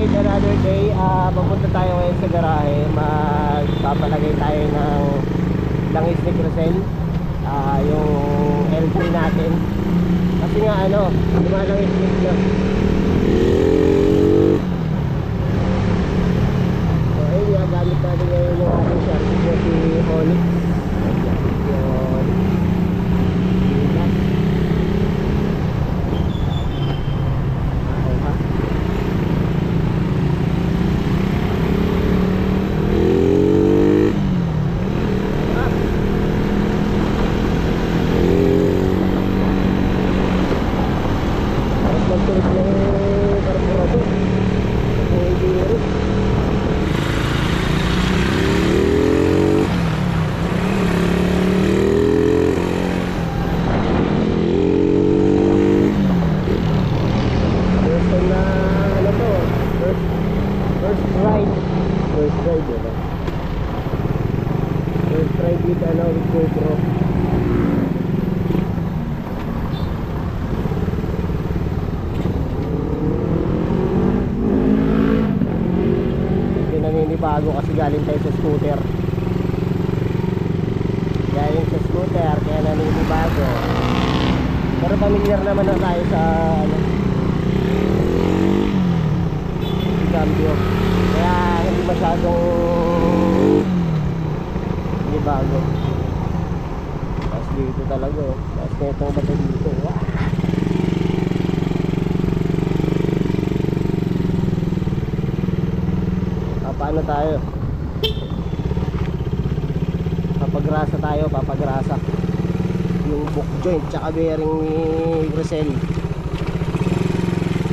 ride, another day. Papunta tayo ngayon sa garahe. Magpapalagay tayo ng langis ni Crucel, yung L3 natin. Kasi nga lumalangis na. So ayun nga, gamit natin ngayon yung ating Sharpie na si Onyx. Bago kasi galing tayo sa scooter. Kaya naninibago. Pero familiar naman na tayo sa cambio. Kaya hindi masyadong bago. Tapos dito talaga. Tapos netong bato dito. Wow. Paano tayo? Papagrasa yung book joint tsaka bearing ni Crucel,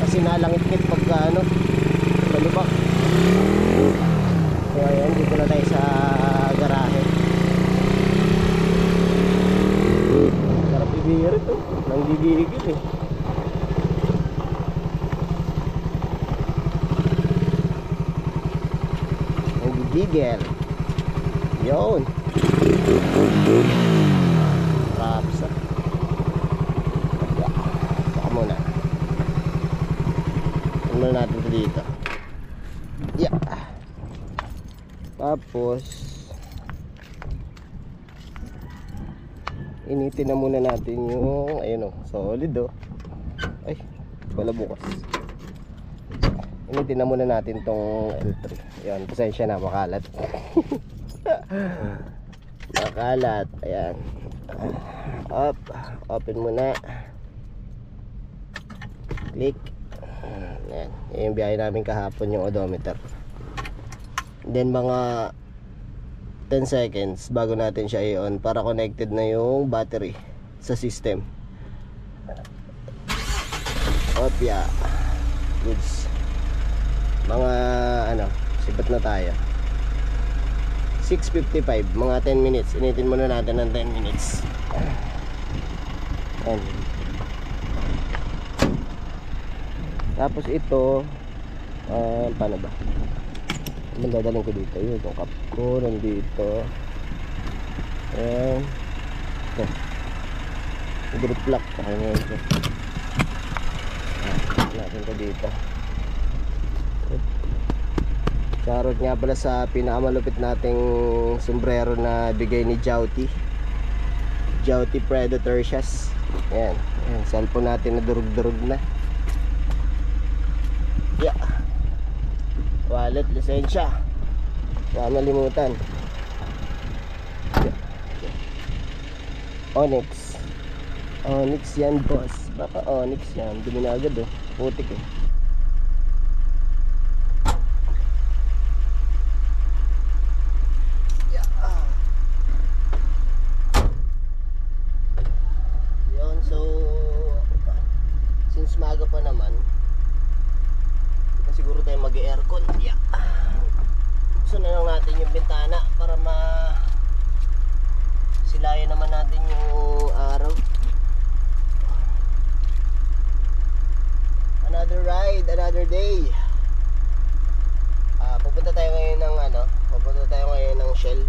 kasi nalangit-ngit pagka balubak. So ayan, dito na tayo sa garahe. Sarap i-beer ito, nang gigigil eh. Gigel. Yun. Rapsa. Saka muna. Tingnan natin ito dito. Yeah. Tapos initin na muna natin yung solid ay wala bukas. Initin na muna natin tong L3. Yan, pasensya na, makalat. Makalat. Ayan. Open muna. Click. Ayan. Yan yung biyahe namin kahapon, yung odometer. Then mga 10 seconds bago natin siya i-on para connected na yung battery sa system. Opya. Goods. Mga sipat na tayo. 6:55, mga 10 minutes. Initin muna natin ng 10 minutes. Ayan. Tapos ito paano ba? Mandadaling ko dito. Yun, yung cup ko nandito. Ayan. Ito grip lock. Okay na ito. Natin ko dito. Shoutout nga pala sa pinakamalupit nating sombrero na bigay ni Jouty Predator Shas. Ayan, cellphone natin na durug-durug na. Yeah. Wallet, lisensya. Wala malimutan. Yeah. Onyx yan boss. Baka Onyx yan. Dumi na agad putik eh. Maga pa naman, siguro tayo mag-aircon. Yeah. Buksan na lang natin yung bintana para silayan naman natin yung araw. Another ride, another day. Pupunta tayo ngayon ng Shell.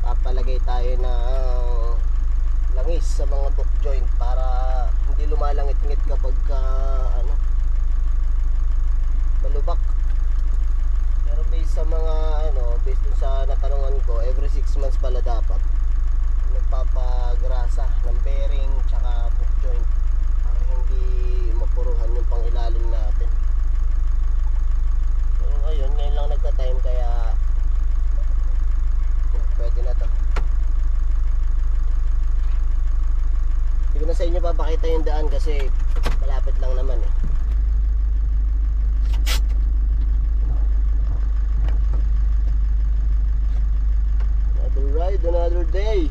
Papalagay tayo ng langis sa mga book joint para hindi lumalangit-ngit kapag pala dapat nagpapagrasa ng bearing tsaka book joint para hindi mapuruhan yung pang ilalim natin. So ayun, ngayon lang nagka-time kaya pwede na to. Hindi ko na sa inyo papakita yung daan kasi malapit lang naman eh. Another ride, another day.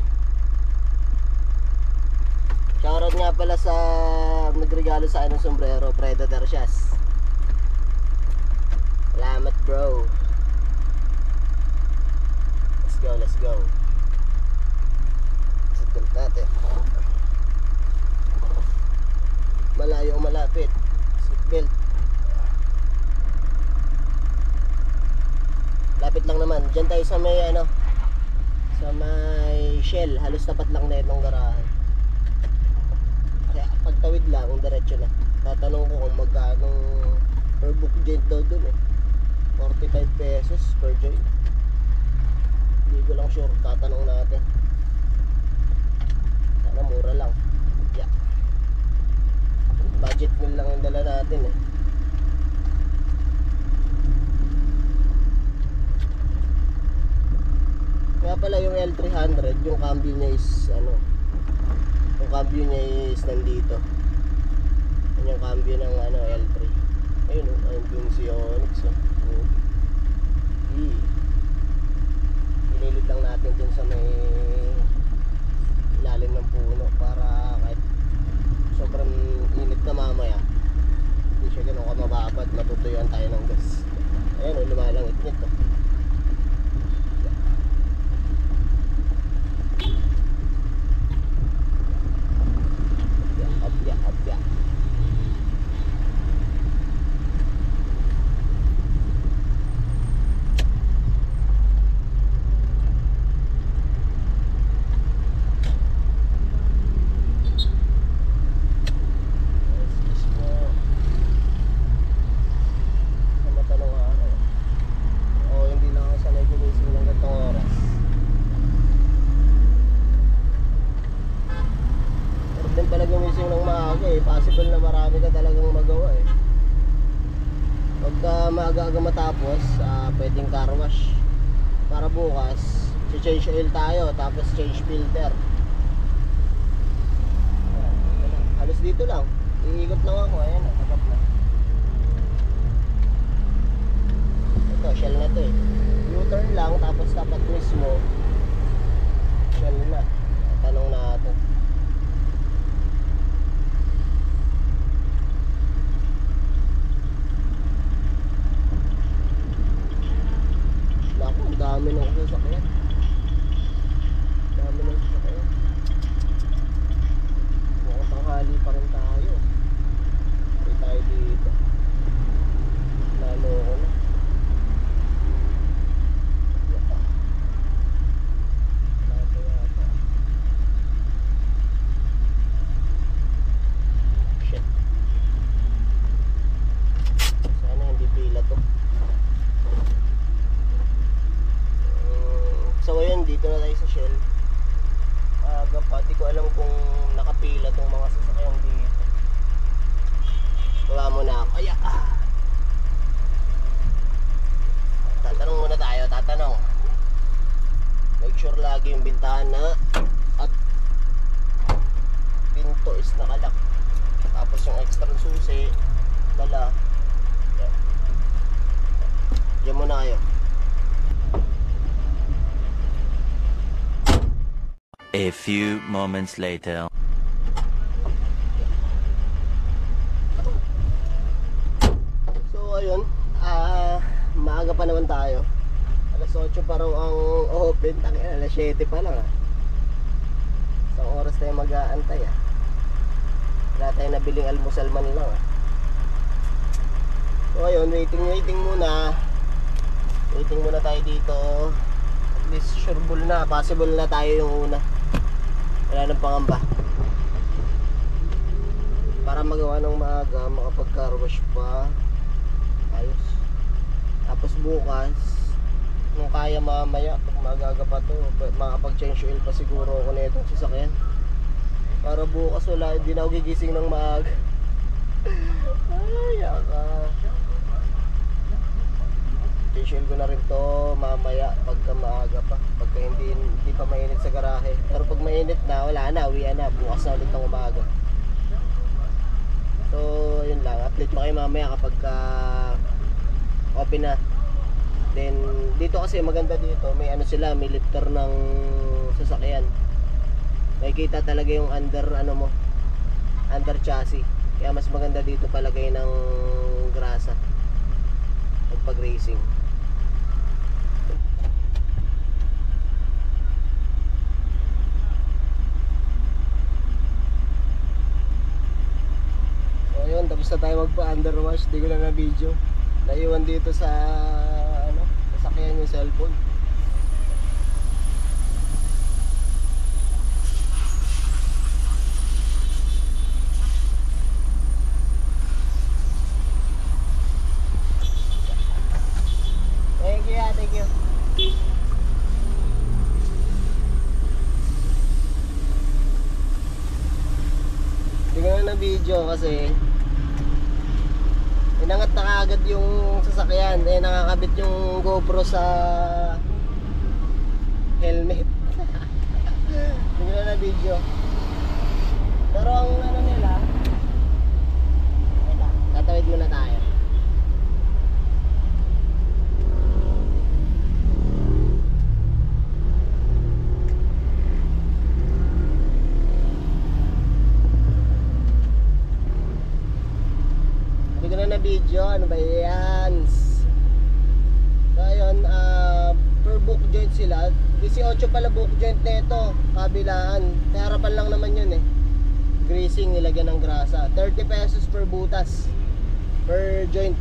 Shoutout nga pala sa nagregalo sa akin ng sombrero, Predator Shoes. Salamat bro. Let's go. Seatbelt natin. Malayo o malapit. Seatbelt. Lapit lang naman. Diyan tayo sa may sa may Shell. Halos tapat lang na itong garahe. Kaya pagtawid lang, diretso na. Tatanong ko kung magkano per book joint daw dun eh. 45 pesos per joint. Hindi ko lang sure, tatanong natin. Sana mura lang. Yeah. Budget meal lang yung dala natin eh. Kaya pala yung L300, yung cambio niya is yung cambio niya is nandito. Yan yung cambio ng L3. Ayun yung si Onyx Pinilid lang natin dun sa may ilalim ng puno para kahit sobrang init na mamaya hindi siya ganun kamababad, matutuyuan tayo ng gas. Ayan lumalangit nito. Possible na marami ka talagang magawa eh. Pagka maaga matapos, pwedeng car wash. Para bukas, change oil tayo, tapos change filter. Halos dito lang. Iikot lang ako, ayan na, tapat na. Ito, Shell na to eh. U-turn lang, tapos tapat mismo Shell na. Tanong natin. Dami ng sasakyan. Mukhang tanghali pa rin tayo. Hindi tayo dito. Lalo ko na. Shit. Sana hindi pila to. So ayun, dito na tayo sa Shell. Pati ko alam kung nakapila tong mga sasakyan dito. Baba muna ako. Ay, tatanong muna tayo, tatanong. Make sure lagi yung bintana at pinto is nakalak. Tapos yung extra susi, dala. Diyan muna kayo. A few moments later. So ayun, maaga pa naman tayo. Alas 8 pa raw ang open, alas 7 pa lang Isang oras tayo mag-aantay Wala tayo nabiling almusal man lang So ayun, waiting muna. Waiting muna tayo dito. At least sureball na, possible na tayo yung una. Wala nang pangamba. Para magawa ng maaga, makapag-car wash pa. Ayos. Tapos bukas, Kung kaya mamaya, pag magaga pa to, makapag-change oil pa siguro ako na itong sasakyan. Para bukas wala, hindi na ako gigising ng maaga. Ay, yaka. Change oil ko na rin to mamaya pagka maaga pa. Pagka hindi pa mainit sa garahe. Pero pag mainit na, wala na, uwian na. Bukas na ulit ng umaga. So, yun lang. Update ko kayo mamaya kapag open na. Then, dito kasi maganda dito. May ano sila, may lifter ng sasakyan. Makikita talaga yung under chassis. Kaya mas maganda dito palagay ng grasa pag racing. So yun, tapos na tayo magpa-underwash. Di ko na na-video. Naiwan dito sa sasakyan yung cellphone. Thank you. Hindi ko na na-video kasi inangat na kaagad yung sasakyan. Nakakabit yung GoPro sa helmet. Hindi ko na na-video. Pero ang nila, tatawid muna tayo. Video, ano ba yan? So ayun, per book joint sila. 18 pala book joint nito, kabilaan. Sa harapan lang naman yun eh. Greasing, nilagyan ng grasa. 30 pesos per butas, per joint.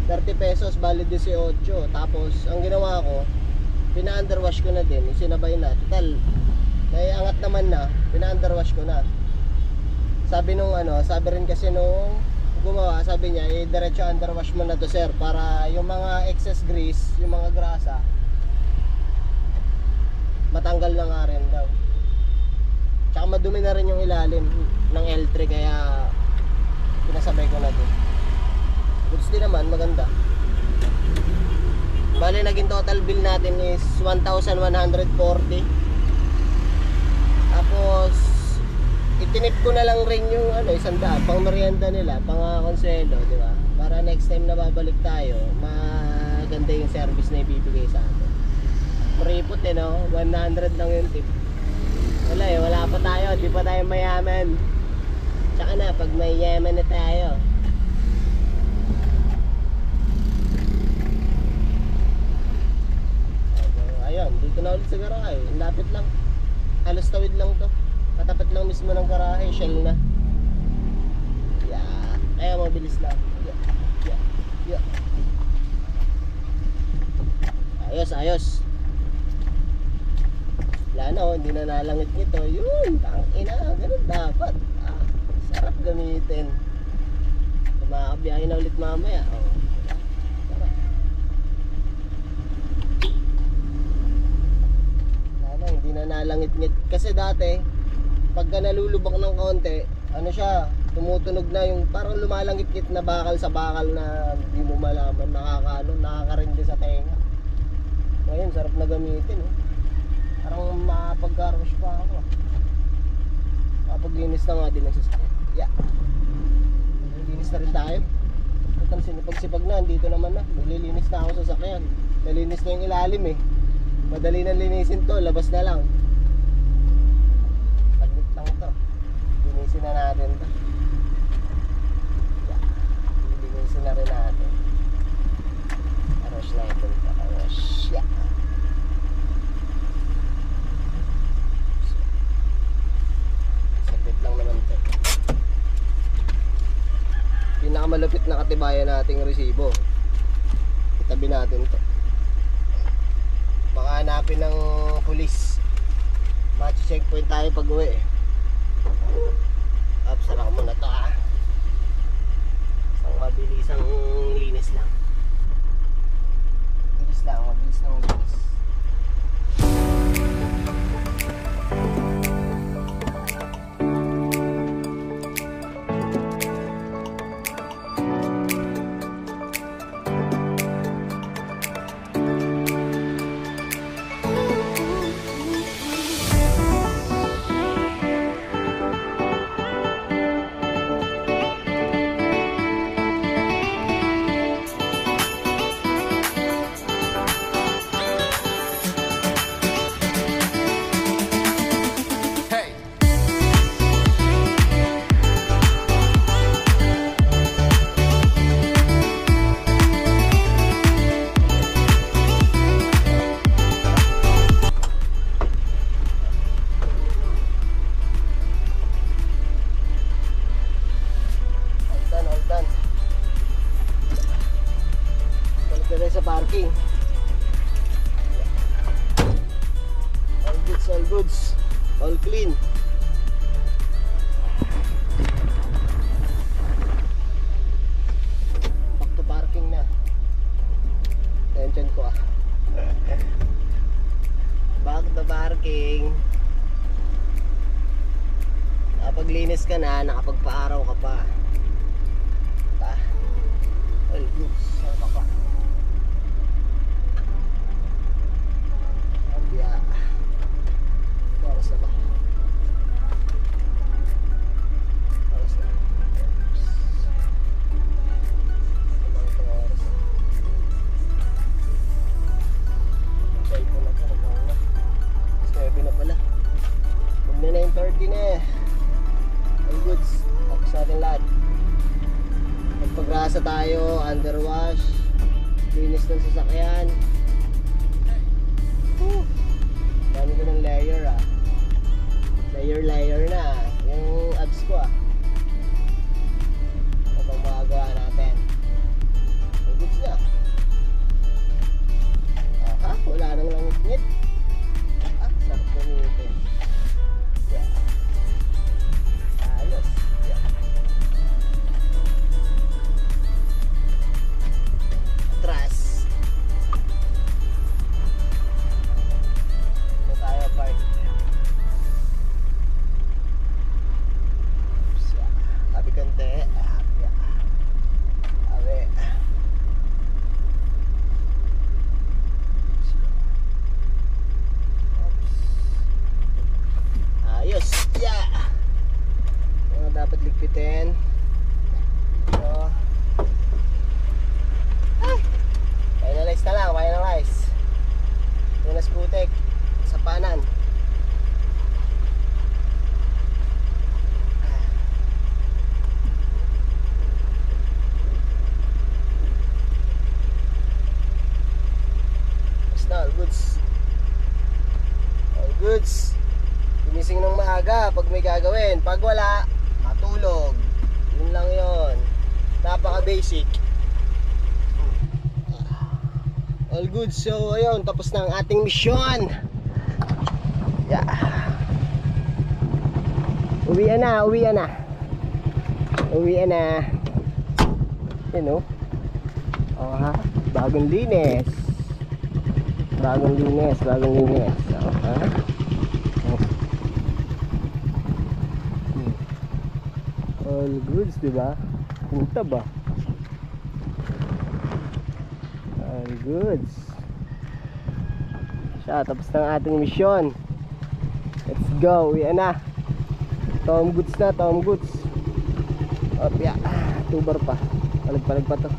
30 pesos, bali 18. Tapos, ang ginawa ko, pina-underwash ko na din. Sinabay na. Total, naiangat naman na, pina-underwash ko na. Sabi nung sabi rin kasi nung gumawa, sabi niya, diretso underwash mo na to sir, para yung mga excess grease, yung mga grasa matanggal na nga rin daw. Tsaka madumi na rin yung ilalim ng L3, kaya pinasabay ko na din. Goods din naman, maganda. Bale, naging total bill natin is 1,140. Tapos itinip ko na lang rin yung 100 pang merienda nila, pang konselo, di ba? Para next time na babalik tayo, maganda yung service na ibibigay sa atin. Pripot 100 lang yung tip. Wala wala pa tayo, di pa tayo mayaman. Tsaka na, pag may yaman na tayo. Ayun, dito na ulit sa garahe, lapit lang. Halos tawid lang to. Katapat lang mismo ng garahe, shell na. Yeah, kaya mabilis lang. Yeah. Ayos. Wala na, hindi na nalangit nito. Yun, tangina, ganun dapat. Sarap gamitin. Makabiyahe na ulit mamaya. Sarap. Wala na, hindi na nalangit-ngit. Kasi dati, pagka nalulubak ng konti, tumutunog na yung parang lumalangit-ngit na bakal sa bakal na hindi mo malaman, nakakarindi sa tenga. Ngayon, sarap na gamitin. Parang makapag-garwash pa ako. Makapaglinis na nga din ang sasakyan. Yeah. Maglilinis na rin tayo. Itang sinipag-sipag na, dito naman na. Maglilinis na ako sa sasakyan. Nalinis na yung ilalim eh. Madali na linisin to, labas na lang. Linisin na natin to. Yeah. Linisin na rin natin. Arush natin to. Arush. Yeah. Saglit lang naman to. Pinakamalupit na katibayan nating resibo. Itabi natin to. Baka hanapin ng pulis. Machi-checkpoint tayo pag uwi eh. Sarap ko muna to Isang mabilisang linis lang. Bilis Mabilis lang, mabilis na mabilis. Sa parking. All goods, all clean. Back to parking na. Tension ko ah. Back to parking. Nakapaglinis ka na, nakapagpaaraw ka pa. All goods, saan ka pa? Oras na ba? Oras na. Itong oras. Ang cellphone na ito, nagkakala. 7 na pala. Huwag na 9:30 na eh. All goods. Tapos natin lahat. Magpagrasa tayo, underwash, linis ng sasakyan. Dami ko ng layer ah. Layer na yung abs ko ah. Habang magagawa natin. May goods na. Aha, wala nang langit-ngit. Ah, sarap gamitin. Yeah. Ayos. Yeah. Atras. Sabi kante, awe. Ayos, yeah. Mga dapat ligpitin. So, finalize na lang, finalize. Tunas putik sa panan. All goods. All goods. Gumising ng maaga pag may gagawin. Pag wala, matulog. Yun lang yun. Napaka basic. All goods. So ayun, tapos na ang ating misyon. Yeah. Uwian na, uwian na. Uwian na. Yun o. Oh ha, bagong linis. Bagong linis, bagong linis. So, ha? All goods, diba? Punta ba? All goods. Siya, tapos ng ating misyon. Let's go, uwi na. Tom goods na, tom goods. Opya, 2 bar pa. Palag-palag pa to.